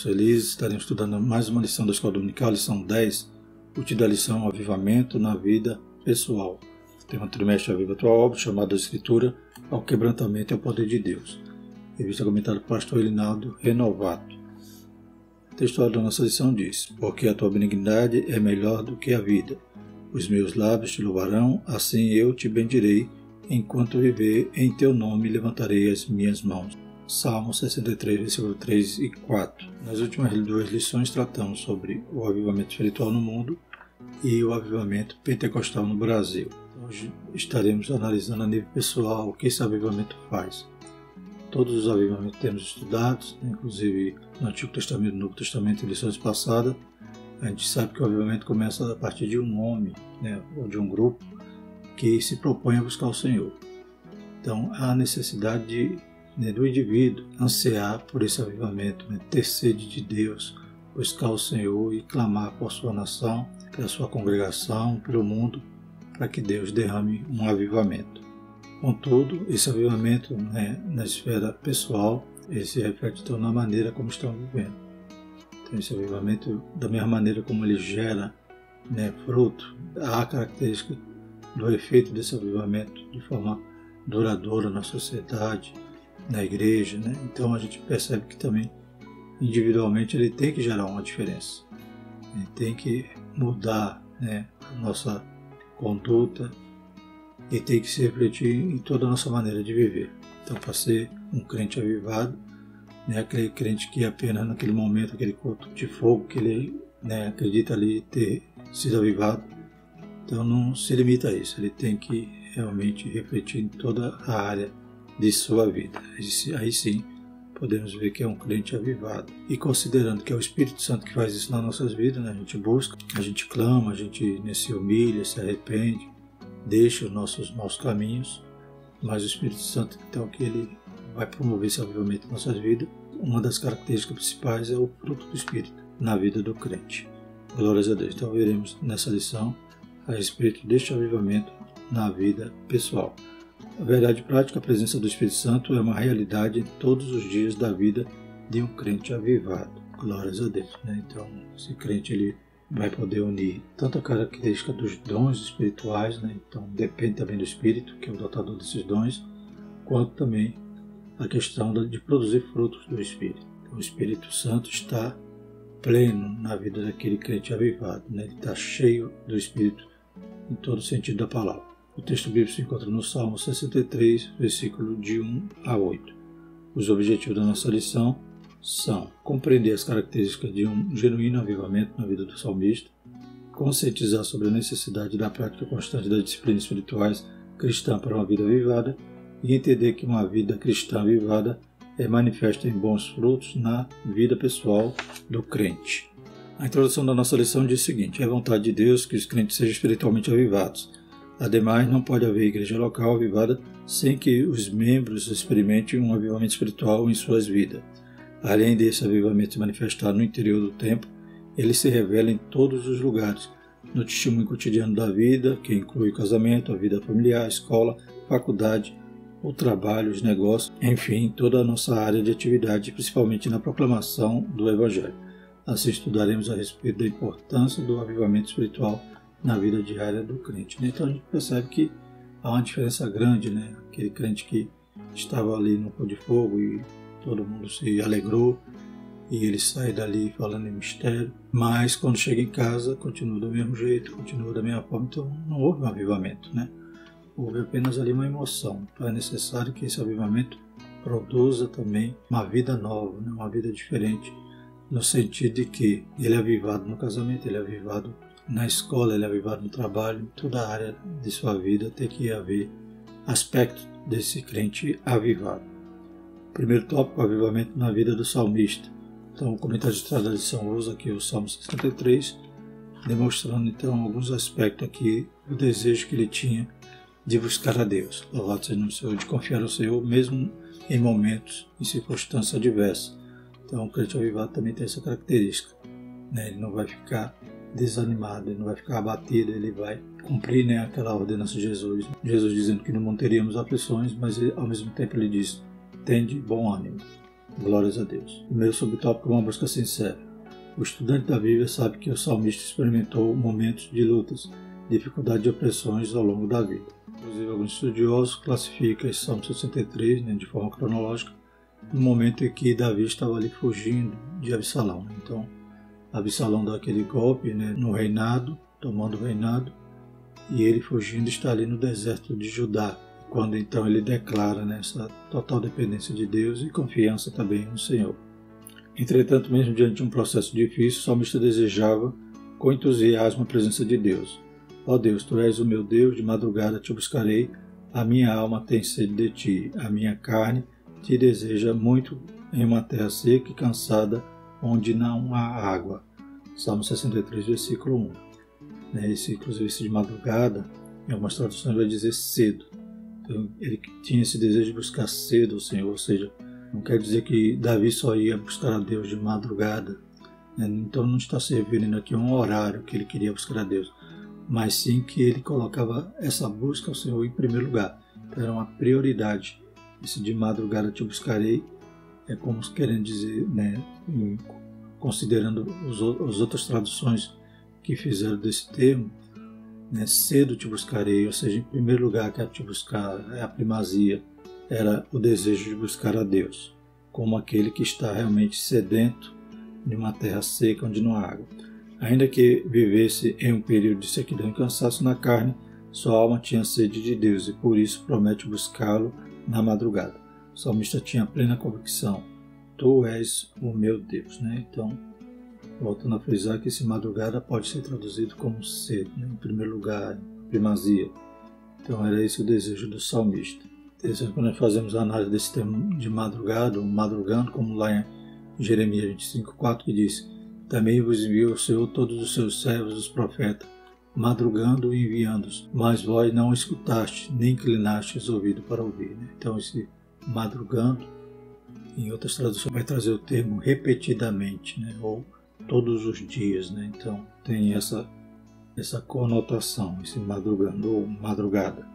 estamos felizes, estaremos estudando mais uma lição da Escola Dominical, lição 10, o título da lição Avivamento na Vida Pessoal. Tema trimestre Aviva a Tua Obra, chamado da Escritura ao Quebrantamento e ao Poder de Deus. Revista comentada por pastor Elinaldo Renovato. O texto da nossa lição diz: porque a tua benignidade é melhor do que a vida. Os meus lábios te louvarão, assim eu te bendirei, enquanto viver, em teu nome levantarei as minhas mãos. Salmo 63, versículo 3 e 4. Nas últimas duas lições tratamos sobre o avivamento espiritual no mundo e o avivamento pentecostal no Brasil. Hoje estaremos analisando a nível pessoal o que esse avivamento faz. Todos os avivamentos que temos estudados, inclusive no Antigo Testamento e no Novo Testamento, em lições passadas, a gente sabe que o avivamento começa a partir de um homem, ou de um grupo que se propõe a buscar o Senhor. Então, há a necessidade do indivíduo ansiar por esse avivamento, ter sede de Deus, buscar o Senhor e clamar por sua nação, pela sua congregação, pelo mundo, para que Deus derrame um avivamento. Contudo, esse avivamento na esfera pessoal, ele se reflete então na maneira como estamos vivendo. Então, esse avivamento, da mesma maneira como ele gera fruto, há características do efeito desse avivamento de forma duradoura na sociedade, na igreja, Então a gente percebe que também individualmente ele tem que gerar uma diferença. Ele tem que mudar a nossa conduta e tem que se refletir em toda a nossa maneira de viver. Então, para ser um crente avivado, aquele crente que apenas naquele momento, aquele culto de fogo que ele acredita ali ter sido avivado, então não se limita a isso, ele tem que realmente refletir em toda a área de sua vida. Aí sim podemos ver que é um crente avivado. E considerando que é o Espírito Santo que faz isso nas nossas vidas, a gente busca, a gente clama, a gente se humilha, se arrepende, deixa os nossos maus caminhos, mas o Espírito Santo, então, que ele vai promover esse avivamento em nossas vidas. Uma das características principais é o fruto do Espírito na vida do crente. Glórias a Deus. Então veremos nessa lição a respeito deste avivamento na vida pessoal. A verdade prática, a presença do Espírito Santo é uma realidade em todos os dias da vida de um crente avivado. Glórias a Deus. Então, esse crente ele vai poder unir tanto a característica dos dons espirituais, então depende também do Espírito, que é o dotador desses dons, quanto também a questão de produzir frutos do Espírito. Então, o Espírito Santo está pleno na vida daquele crente avivado, ele está cheio do Espírito em todo o sentido da palavra. O texto bíblico se encontra no Salmo 63, versículo de 1 a 8. Os objetivos da nossa lição são compreender as características de um genuíno avivamento na vida do salmista, conscientizar sobre a necessidade da prática constante das disciplinas espirituais cristãs para uma vida avivada e entender que uma vida cristã avivada é manifesta em bons frutos na vida pessoal do crente. A introdução da nossa lição diz o seguinte: é vontade de Deus que os crentes sejam espiritualmente avivados. Ademais, não pode haver igreja local avivada sem que os membros experimentem um avivamento espiritual em suas vidas. Além desse avivamento se manifestar no interior do templo, ele se revela em todos os lugares, no testemunho cotidiano da vida, que inclui o casamento, a vida familiar, a escola, faculdade, o trabalho, os negócios, enfim, toda a nossa área de atividade, principalmente na proclamação do Evangelho. Assim estudaremos a respeito da importância do avivamento espiritual na vida diária do crente. Então a gente percebe que há uma diferença grande, aquele crente que estava ali no pôr de fogo e todo mundo se alegrou e ele sai dali falando em mistério, mas quando chega em casa continua do mesmo jeito, continua da mesma forma, então não houve um avivamento, Houve apenas ali uma emoção. Então é necessário que esse avivamento produza também uma vida nova, uma vida diferente, no sentido de que ele é avivado no casamento, ele é avivado na escola, ele é avivado no trabalho, em toda a área de sua vida tem que haver aspectos desse crente avivado. Primeiro tópico, o avivamento na vida do salmista. Então o comentário de trás da lição usa aqui o Salmo 63, demonstrando então alguns aspectos aqui do desejo que ele tinha de buscar a Deus. Louvado seja o Senhor, de confiar no Senhor mesmo em momentos e circunstâncias adversas. Então o crente avivado também tem essa característica. Ele não vai ficar desanimado, ele não vai ficar abatido, ele vai cumprir aquela ordenança de Jesus. Jesus dizendo que no mundo teríamos aflições, mas ao mesmo tempo ele diz: tende bom ânimo. Glórias a Deus. Primeiro subtópico, uma busca sincera. O estudante da Bíblia sabe que o salmista experimentou momentos de lutas, dificuldade e opressões ao longo da vida. Inclusive, alguns estudiosos classificam esse Salmo 63, de forma cronológica, no momento em que Davi estava ali fugindo de Absalão. Então, Absalão dá aquele golpe no reinado, tomando o reinado, e ele fugindo está ali no deserto de Judá, quando então ele declara essa total dependência de Deus e confiança também no Senhor. Entretanto, mesmo diante de um processo difícil, o salmista desejava com entusiasmo a presença de Deus. Ó Deus, Tu és o meu Deus, de madrugada Te buscarei, a minha alma tem sede de Ti, a minha carne Te deseja muito em uma terra seca e cansada, onde não há água. Salmo 63, versículo 1. Inclusive, esse de madrugada, em algumas traduções vai dizer cedo. Então, ele tinha esse desejo de buscar cedo o Senhor, ou seja, não quer dizer que Davi só ia buscar a Deus de madrugada. Então não está se referindo aqui a um horário que ele queria buscar a Deus, mas sim que ele colocava essa busca ao Senhor em primeiro lugar. Então era uma prioridade. Esse de madrugada te buscarei é como querendo dizer, considerando as outras traduções que fizeram desse termo, cedo te buscarei, ou seja, em primeiro lugar quero te buscar, a primazia era o desejo de buscar a Deus, como aquele que está realmente sedento de uma terra seca onde não há água. Ainda que vivesse em um período de sequidão e cansaço na carne, sua alma tinha sede de Deus e por isso promete buscá-lo na madrugada. O salmista tinha plena convicção, Tu és o meu Deus. Então, voltando a frisar que esse madrugada pode ser traduzido como cedo, em primeiro lugar, primazia. Então era esse o desejo do salmista. Interessante quando nós fazemos a análise desse termo de madrugada, ou madrugando, como lá em Jeremias 25:4, que diz: Também vos enviou o Senhor todos os seus servos, os profetas, madrugando e enviando-os, mas vós não escutaste, nem inclinastes o ouvido para ouvir. Então esse madrugando, em outras traduções, vai trazer o termo repetidamente, ou todos os dias. Então tem essa conotação, esse madrugando ou madrugada.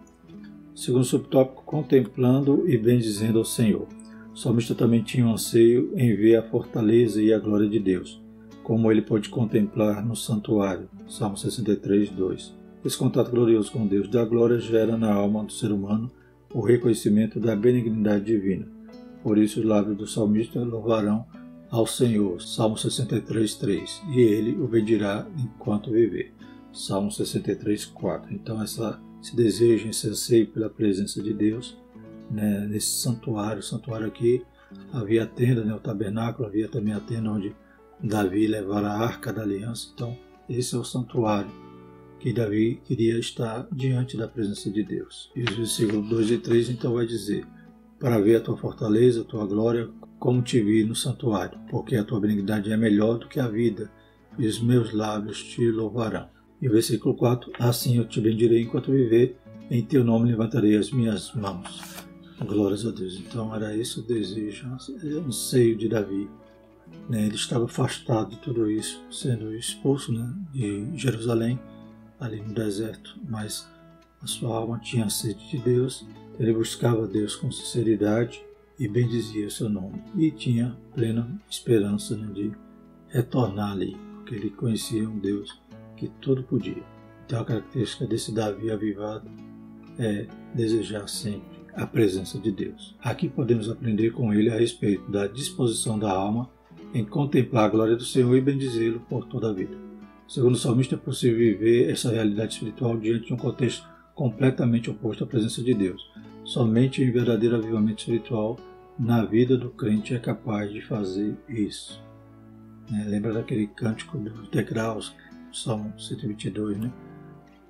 Segundo subtópico, contemplando e bendizendo ao Senhor. O salmista também tinha um anseio em ver a fortaleza e a glória de Deus, como ele pôde contemplar no santuário. Salmo 63, 2. Esse contato glorioso com Deus da glória gera na alma do ser humano o reconhecimento da benignidade divina. Por isso os lábios do salmista louvarão ao Senhor. Salmo 63, 3. E ele o bendirá enquanto viver. Salmo 63, 4. Então esse desejo, esse anseio pela presença de Deus, nesse santuário. O santuário aqui havia a tenda, o tabernáculo, havia também a tenda onde Davi levara a arca da aliança. Então esse é o santuário que Davi queria estar diante da presença de Deus. E os versículos 2 e 3 então vai dizer: Para ver a tua fortaleza, a tua glória, como te vi no santuário, porque a tua benignidade é melhor do que a vida, e os meus lábios te louvarão. E o versículo 4, assim eu te bendirei enquanto viver, em teu nome levantarei as minhas mãos. Glórias a Deus. Então era esse o desejo, o anseio de Davi. Ele estava afastado de tudo isso, sendo expulso de Jerusalém, ali no deserto, mas a sua alma tinha sede de Deus, ele buscava Deus com sinceridade e bendizia o seu nome. E tinha plena esperança de retornar ali, porque ele conhecia um Deus que tudo podia. Então a característica desse Davi avivado é desejar sempre a presença de Deus. Aqui podemos aprender com ele a respeito da disposição da alma em contemplar a glória do Senhor e bendizê-lo por toda a vida. Segundo o salmista, é possível viver essa realidade espiritual diante de um contexto completamente oposto à presença de Deus. Somente em verdadeiro avivamento espiritual na vida do crente é capaz de fazer isso. Lembra daquele cântico dos degraus, Salmo 122,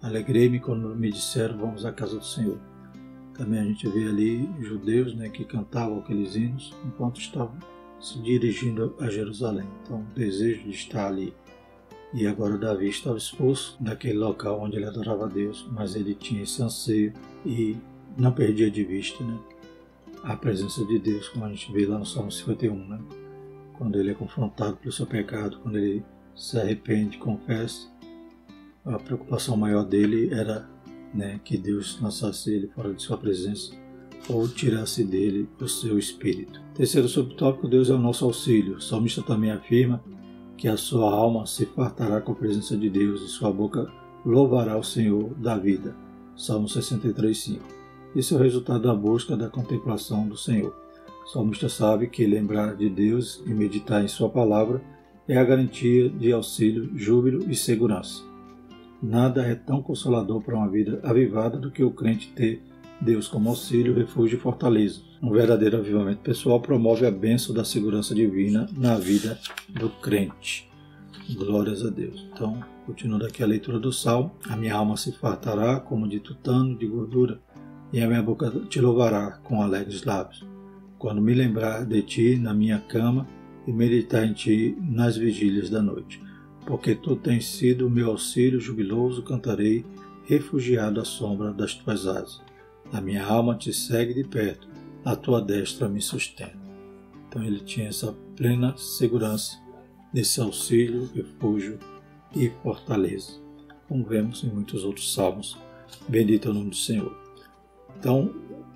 Alegrei-me quando me disseram, vamos à casa do Senhor. Também a gente vê ali judeus que cantavam aqueles hinos enquanto estavam se dirigindo a Jerusalém. Então, o desejo de estar ali. E agora Davi estava expulso daquele local onde ele adorava a Deus, mas ele tinha esse anseio e não perdia de vista a presença de Deus, como a gente vê lá no Salmo 51, quando ele é confrontado pelo seu pecado, quando ele se arrepende, confessa. A preocupação maior dele era que Deus lançasse ele fora de sua presença, ou tirasse dele o seu espírito. Terceiro subtópico, Deus é o nosso auxílio. O salmista também afirma que a sua alma se fartará com a presença de Deus e sua boca louvará o Senhor da vida. Salmo 63:5. Isso é o resultado da busca da contemplação do Senhor. O salmista sabe que lembrar de Deus e meditar em sua palavra é a garantia de auxílio, júbilo e segurança. Nada é tão consolador para uma vida avivada do que o crente ter Deus como auxílio, refúgio e fortaleza. Um verdadeiro avivamento pessoal promove a bênção da segurança divina na vida do crente. Glórias a Deus. Então, continuando aqui a leitura do Salmo, a minha alma se fartará como de tutano, de gordura, e a minha boca te louvará com alegres lábios. Quando me lembrar de ti na minha cama e meditar em ti nas vigílias da noite. Porque tu tens sido o meu auxílio, jubiloso cantarei, refugiado à sombra das tuas asas. A minha alma te segue de perto, a tua destra me sustenta. Então ele tinha essa plena segurança desse auxílio, refúgio e fortaleza, como vemos em muitos outros salmos. Bendito é o nome do Senhor. Então,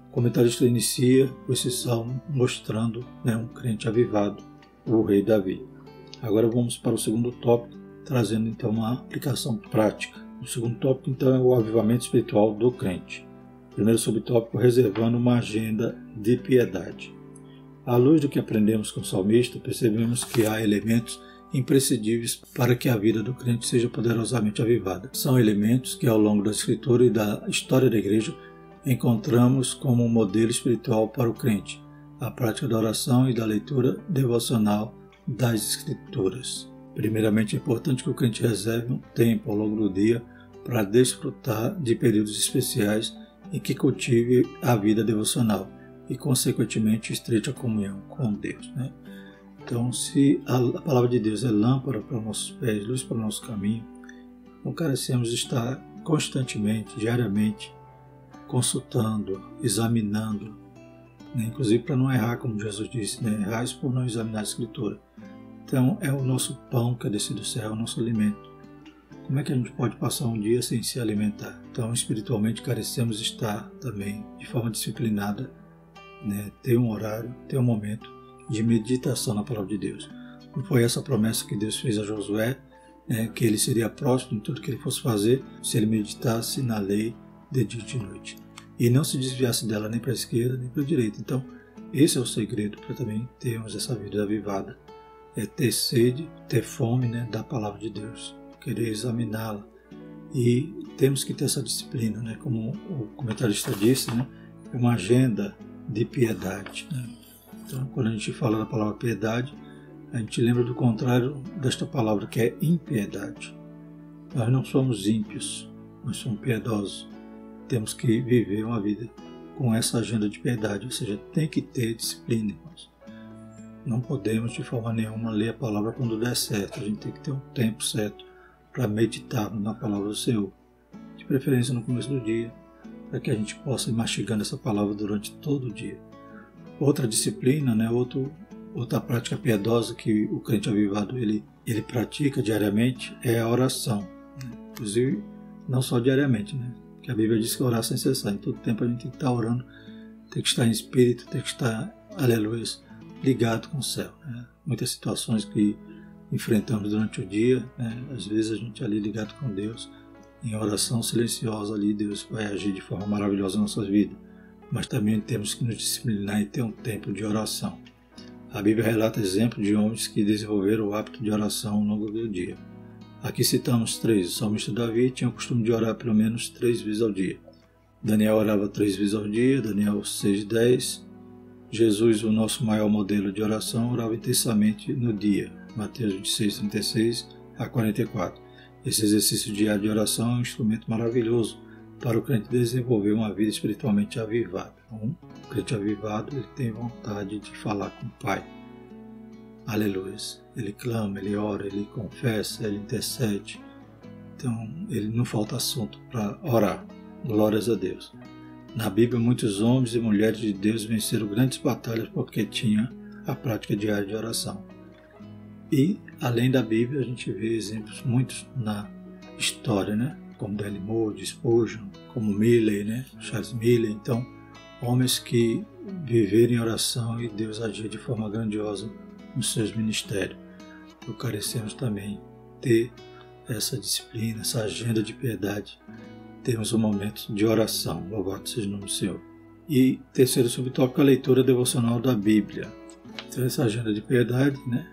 o comentarista inicia esse salmo mostrando um crente avivado, o rei Davi. Agora vamos para o segundo tópico, trazendo então uma aplicação prática. O segundo tópico então é o avivamento espiritual do crente. Primeiro subtópico, reservando uma agenda de piedade. À luz do que aprendemos com o salmista, percebemos que há elementos imprescindíveis para que a vida do crente seja poderosamente avivada. São elementos que ao longo da Escritura e da história da Igreja encontramos como um modelo espiritual para o crente, a prática da oração e da leitura devocional das Escrituras. Primeiramente, é importante que o crente reserve um tempo ao longo do dia para desfrutar de períodos especiais em que cultive a vida devocional e, consequentemente, estreite a comunhão com Deus. Então, se a palavra de Deus é lâmpada para os nossos pés, luz para o nosso caminho, não carecemos de estar constantemente, diariamente, consultando, examinando, inclusive para não errar, como Jesus disse, errais por não examinar a Escritura. Então, é o nosso pão que é descido do céu, é o nosso alimento. Como é que a gente pode passar um dia sem se alimentar? Então, espiritualmente, carecemos de estar também de forma disciplinada, ter um horário, ter um momento de meditação na palavra de Deus. Não foi essa promessa que Deus fez a Josué, que ele seria próximo em tudo que ele fosse fazer, se ele meditasse na lei de dia e de noite. E não se desviasse dela nem para a esquerda, nem para a direita. Então, esse é o segredo para também termos essa vida avivada. É ter sede, ter fome da palavra de Deus, querer examiná-la. E temos que ter essa disciplina, como o comentarista disse, é uma agenda de piedade. Então, quando a gente fala da palavra piedade, a gente lembra do contrário desta palavra, que é impiedade. Nós não somos ímpios, nós somos piedosos. Temos que viver uma vida com essa agenda de piedade, ou seja, tem que ter disciplina, irmãos. Não podemos de forma nenhuma ler a palavra quando der certo, a gente tem que ter um tempo certo para meditar na palavra do Senhor, de preferência no começo do dia, para que a gente possa ir mastigando essa palavra durante todo o dia. Outra disciplina, outra prática piedosa que o crente avivado ele pratica diariamente é a oração. Inclusive, não só diariamente, que a Bíblia diz que orar sem cessar. Em todo tempo a gente tem que estar orando, tem que estar em espírito, tem que estar, aleluia, ligado com o céu. Muitas situações que enfrentamos durante o dia, às vezes a gente ali ligado com Deus, em oração silenciosa ali, Deus vai agir de forma maravilhosa em nossas vidas. Mas também temos que nos disciplinar e ter um tempo de oração. A Bíblia relata exemplos de homens que desenvolveram o hábito de oração ao longo do dia. Aqui citamos 3. O salmista Davi tinha o costume de orar pelo menos 3 vezes ao dia. Daniel orava 3 vezes ao dia, Daniel 6:10. Jesus, o nosso maior modelo de oração, orava intensamente no dia. Mateus 26:36-44. Esse exercício diário de oração é um instrumento maravilhoso para o crente desenvolver uma vida espiritualmente avivada. O crente avivado ele tem vontade de falar com o Pai. Aleluia. Ele clama, ele ora, ele confessa, ele intercede. Então, ele não falta assunto para orar. Glórias a Deus. Na Bíblia, muitos homens e mulheres de Deus venceram grandes batalhas porque tinham a prática diária de oração. E, além da Bíblia, a gente vê exemplos muitos na história, como Dalrymple, Spurgeon, como Milley, Charles Milley. Então, homens que viveram em oração e Deus agia de forma grandiosa nos seus ministérios. Então carecemos também ter essa disciplina, essa agenda de piedade, termos um momento de oração. Louvado seja o nome do Senhor. E terceiro subtópico, a leitura devocional da Bíblia. Então essa agenda de piedade, né?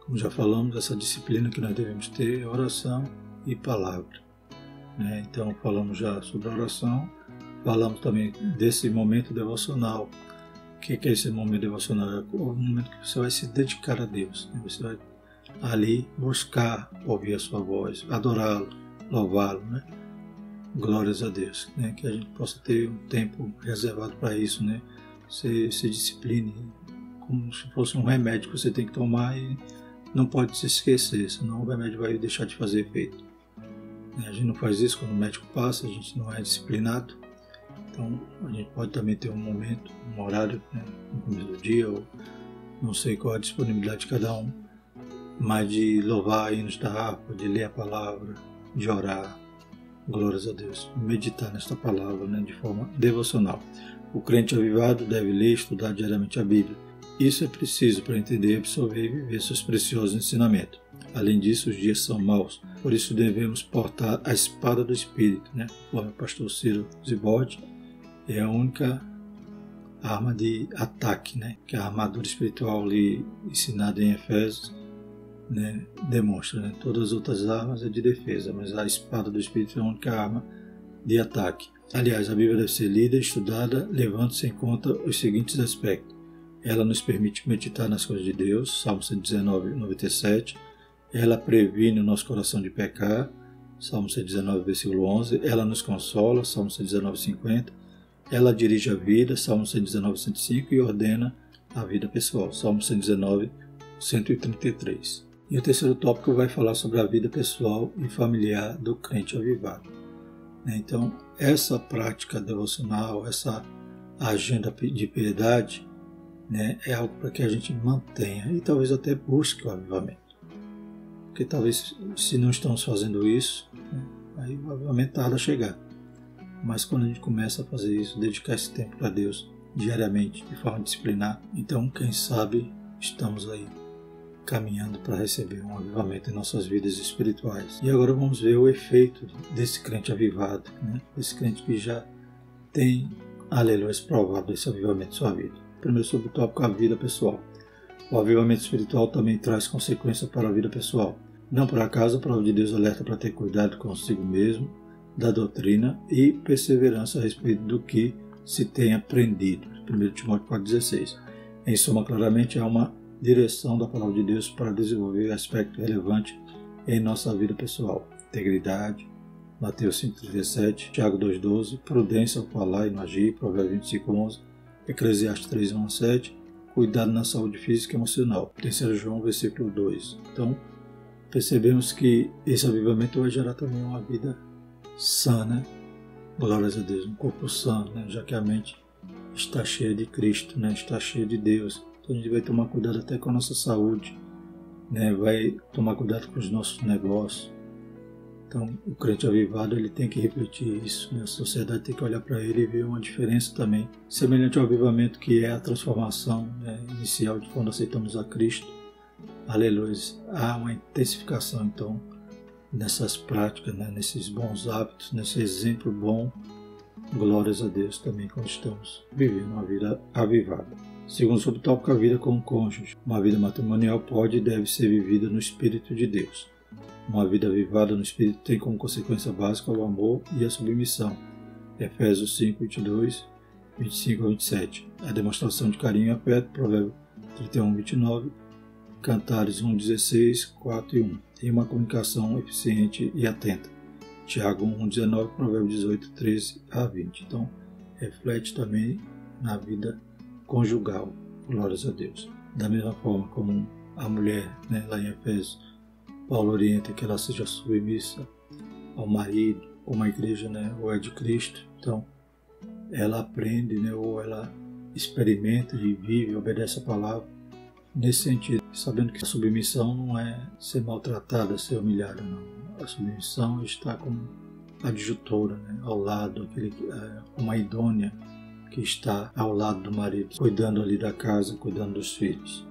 Como já falamos, essa disciplina que nós devemos ter é oração e palavra, né? Então falamos já sobre a oração, falamos também desse momento devocional. O que é esse momento devocional? É o momento que você vai se dedicar a Deus, né? Você vai ali buscar ouvir a sua voz, adorá-lo, louvá-lo, né? Glórias a Deus, né? Que a gente possa ter um tempo reservado para isso, né? Se discipline como se fosse um remédio que você tem que tomar e não pode se esquecer, senão o remédio vai deixar de fazer efeito. A gente não faz isso quando o médico passa, a gente não é disciplinado. Então a gente pode também ter um momento, um horário, né, no começo do dia, ou não sei qual a disponibilidade de cada um, mas de louvar hinos da harpa, de ler a palavra, de orar, glórias a Deus, meditar nesta palavra, né, de forma devocional. O crente avivado deve ler e estudar diariamente a Bíblia. Isso é preciso para entender, absorver e viver seus preciosos ensinamentos. Além disso, os dias são maus, por isso devemos portar a espada do Espírito, né? Conforme o pastor Ciro Zibordi, é a única arma de ataque, né? Que a armadura espiritual ali ensinada em Efésios, né, demonstra, né? Todas as outras armas é de defesa, mas a espada do Espírito é a única arma de ataque. Aliás, a Bíblia deve ser lida e estudada, levando-se em conta os seguintes aspectos. Ela nos permite meditar nas coisas de Deus, Salmo 119, 97. Ela previne o nosso coração de pecar, Salmo 119, versículo 11. Ela nos consola, Salmo 119, 50. Ela dirige a vida, Salmo 119, 105. E ordena a vida pessoal, Salmo 119, 133. E o terceiro tópico vai falar sobre a vida pessoal e familiar do crente avivado. Então, essa prática devocional, essa agenda de piedade, né, é algo para que a gente mantenha e talvez até busque o avivamento. Porque talvez, se não estamos fazendo isso, né, aí o avivamento tarda a chegar. Mas quando a gente começa a fazer isso, dedicar esse tempo para Deus diariamente, de forma disciplinar, então quem sabe estamos aí caminhando para receber um avivamento em nossas vidas espirituais. E agora vamos ver o efeito desse crente avivado, né, desse crente que já tem, aleluia, provado esse avivamento em sua vida. Primeiro subtópico, a vida pessoal. O avivamento espiritual também traz consequências para a vida pessoal. Não por acaso, a palavra de Deus alerta para ter cuidado consigo mesmo, da doutrina e perseverança a respeito do que se tem aprendido. 1 Timóteo 4,16. Em suma, claramente há uma direção da palavra de Deus para desenvolver aspectos relevantes em nossa vida pessoal. Integridade, Mateus 5,37, Tiago 2,12, prudência ao falar e no agir, Provérbios 25,11, Eclesiastes 3,1-7, cuidado na saúde física e emocional. 3 João, versículo 2. Então, percebemos que esse avivamento vai gerar também uma vida sã, né? Glórias a Deus, um corpo sã, né? Já que a mente está cheia de Cristo, né? Está cheia de Deus. Então a gente vai tomar cuidado até com a nossa saúde, né? Vai tomar cuidado com os nossos negócios. Então, o crente avivado ele tem que refletir isso, né? A sociedade tem que olhar para ele e ver uma diferença também, semelhante ao avivamento que é a transformação, né, inicial de quando aceitamos a Cristo. Aleluia! Há uma intensificação, então, nessas práticas, né, nesses bons hábitos, nesse exemplo bom. Glórias a Deus também quando estamos vivendo uma vida avivada. Segundo subtópico, a vida com o cônjuge. Uma vida matrimonial pode e deve ser vivida no Espírito de Deus. Uma vida avivada no Espírito tem como consequência básica o amor e a submissão. Efésios 5, 22, 25 a 27. A demonstração de carinho e afeto, Provérbios 31, 29, Cantares 1, 16, 4 e 1. E uma comunicação eficiente e atenta. Tiago 1, 19, Provérbios 18, 13 a 20. Então, reflete também na vida conjugal. Glórias a Deus. Da mesma forma como a mulher, né, lá em Efésios, Paulo orienta que ela seja submissa ao marido, como a igreja, né, ou é de Cristo. Então, ela aprende, né, ou ela experimenta e vive, obedece a palavra nesse sentido, sabendo que a submissão não é ser maltratada, ser humilhada, não. A submissão está como adjutora, né, ao lado, uma idônea que está ao lado do marido, cuidando ali da casa, cuidando dos filhos.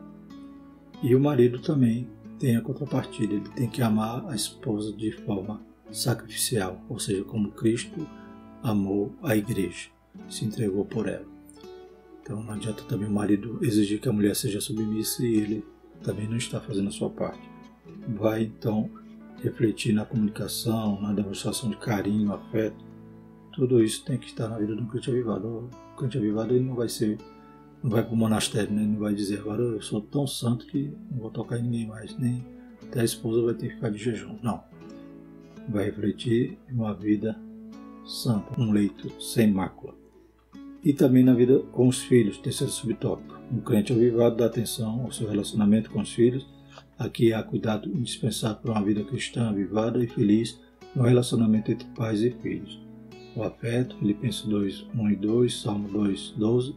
E o marido também tem a contrapartida, ele tem que amar a esposa de forma sacrificial, ou seja, como Cristo amou a igreja, se entregou por ela. Então não adianta também o marido exigir que a mulher seja submissa e ele também não está fazendo a sua parte. Vai então refletir na comunicação, na demonstração de carinho, afeto. Tudo isso tem que estar na vida do crente avivado. O crente avivado ele não vai para o monastério, né? Ele não vai dizer agora eu sou tão santo que não vou tocar em ninguém mais, nem até a esposa vai ter que ficar de jejum. Não. Vai refletir em uma vida santa, um leito sem mácula. E também na vida com os filhos, terceiro subtópico. Um crente avivado dá atenção ao seu relacionamento com os filhos. Aqui há cuidado indispensável para uma vida cristã avivada e feliz no relacionamento entre pais e filhos. O afeto, Filipenses 2, 1 e 2, Salmo 2, 12.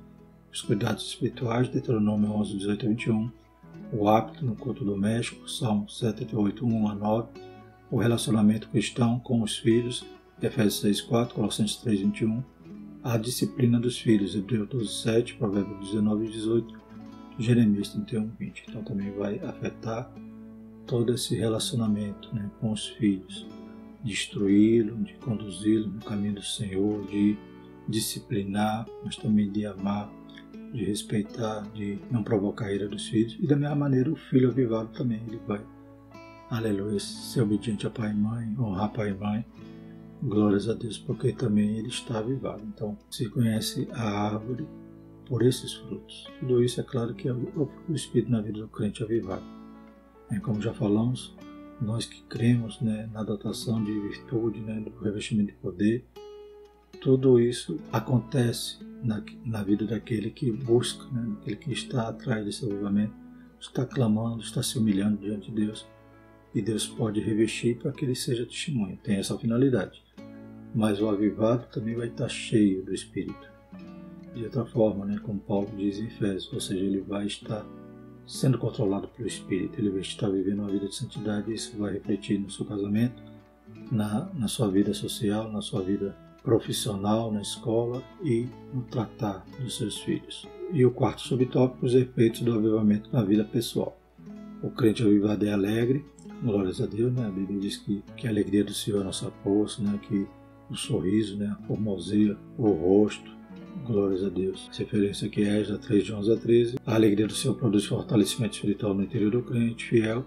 Os cuidados espirituais, Deuteronômio 11, 18 a 21. O hábito no culto doméstico, Salmo 78, 1 a 9. O relacionamento cristão com os filhos, Efésios 6, 4, Colossenses 3, 21. A disciplina dos filhos, Hebreus 12, 7, Provérbios 19 e 18, Jeremias 31, 20. Então também vai afetar todo esse relacionamento, né, com os filhos, de instruí-lo, de conduzi-lo no caminho do Senhor, de disciplinar, mas também de amar, de respeitar, de não provocar a ira dos filhos. E da mesma maneira o filho avivado também, ele vai, aleluia, ser obediente a pai e mãe, honrar pai e mãe. Glórias a Deus, porque também ele está avivado. Então, se conhece a árvore por esses frutos. Tudo isso é claro que é o Espírito na vida do crente avivado. Como já falamos, nós que cremos, né, na dotação de virtude, né, do revestimento de poder, tudo isso acontece na vida daquele que busca, né, daquele que está atrás desse avivamento, está clamando, está se humilhando diante de Deus. E Deus pode revestir para que ele seja testemunho. Tem essa finalidade. Mas o avivado também vai estar cheio do Espírito. De outra forma, né, como Paulo diz em Efésios, ou seja, ele vai estar sendo controlado pelo Espírito, ele vai estar vivendo uma vida de santidade e isso vai refletir no seu casamento, na sua vida social, na sua vida profissional, na escola e no tratar dos seus filhos. E o quarto subtópico, os efeitos do avivamento na vida pessoal. O crente avivado é alegre, glórias a Deus, né? A Bíblia diz que a alegria do Senhor é a nossa força, né? Que o sorriso, né? A formoseia, o rosto, glórias a Deus. Essa referência aqui é Esdras 3, de 11 a 13. A alegria do Senhor produz fortalecimento espiritual no interior do crente, fiel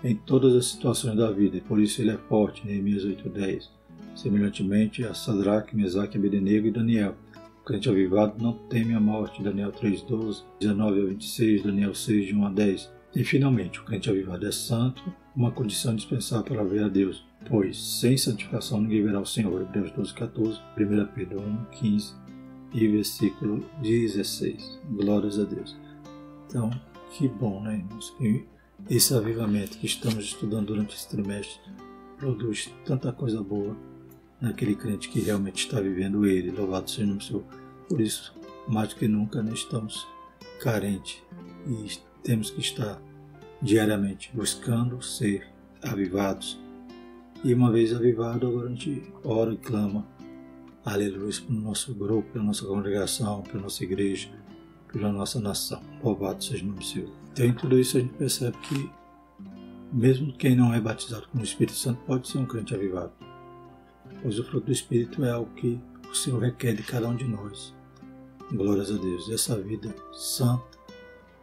em todas as situações da vida, e por isso ele é forte, Neemias 8, 10. Semelhantemente a Sadraque, Mesaque, Abednego e Daniel. O crente avivado não teme a morte, Daniel 3, 12, 19 a 26, Daniel 6, de 1 a 10. E finalmente, o crente avivado é santo, uma condição indispensável para ver a Deus, pois sem santificação ninguém verá o Senhor. Hebreus 12, 14, 1 Pedro 1, 15 e versículo 16. Glórias a Deus. Então, que bom, né, irmãos? Que esse avivamento que estamos estudando durante esse trimestre produz tanta coisa boa naquele crente que realmente está vivendo ele. Louvado seja o nome do Senhor. Por isso, mais do que nunca, nós estamos carentes e temos que estar diariamente buscando ser avivados. E uma vez avivado, agora a gente ora e clama, aleluia, pelo nosso grupo, pela nossa congregação, pela nossa igreja, pela nossa nação. Louvado seja o nome do Senhor. Então, em tudo isso a gente percebe que mesmo quem não é batizado com o Espírito Santo pode ser um crente avivado, pois o fruto do Espírito é algo que o Senhor requer de cada um de nós. Glórias a Deus. Essa vida santa,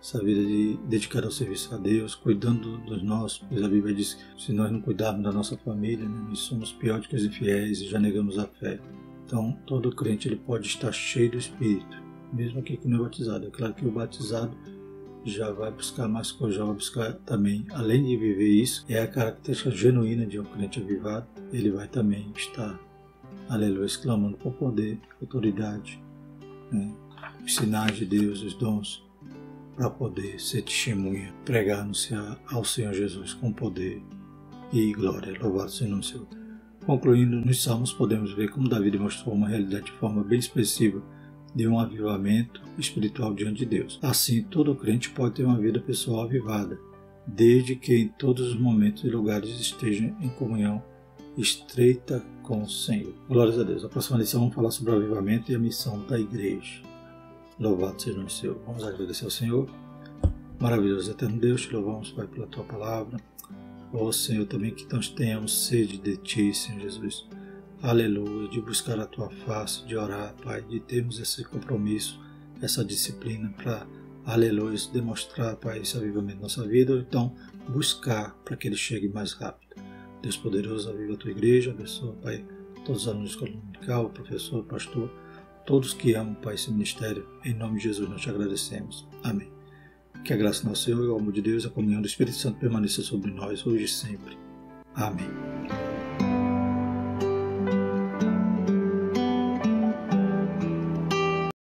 essa vida de dedicada ao serviço a Deus, cuidando dos nossos, pois a Bíblia diz que se nós não cuidarmos da nossa família, né, nós somos piores que os infiéis e já negamos a fé. Então, todo crente ele pode estar cheio do Espírito, mesmo aquele que não é batizado. É claro que o batizado já vai buscar mais coisas, já vai buscar também, além de viver isso, é a característica genuína de um crente avivado. Ele vai também estar, aleluia, exclamando por poder, autoridade, né, os sinais de Deus, os dons, para poder ser testemunha, pregar, anunciar ao Senhor Jesus com poder e glória. Louvado seja o nome do Senhor. Concluindo, nos Salmos podemos ver como Davi demonstrou uma realidade de forma bem expressiva de um avivamento espiritual diante de Deus. Assim, todo crente pode ter uma vida pessoal avivada, desde que em todos os momentos e lugares esteja em comunhão estreita com o Senhor. Glórias a Deus. A próxima lição vamos falar sobre o avivamento e a missão da igreja. Louvado seja o nome do Senhor. Vamos agradecer ao Senhor. Maravilhoso, eterno Deus, te louvamos, Pai, pela Tua palavra. Ó Senhor, também que nós tenhamos sede de Ti, Senhor Jesus. Aleluia, de buscar a Tua face, de orar, Pai, de termos esse compromisso, essa disciplina para, aleluia, demonstrar, Pai, esse avivamento na nossa vida, ou então buscar para que ele chegue mais rápido. Deus poderoso, aviva a Tua igreja, abençoa, Pai, todos os alunos da escola dominical, professor, pastor, todos que amam, Pai, esse ministério. Em nome de Jesus nós te agradecemos. Amém. Que a graça do nosso Senhor e o amor de Deus e a comunhão do Espírito Santo permaneça sobre nós, hoje e sempre. Amém.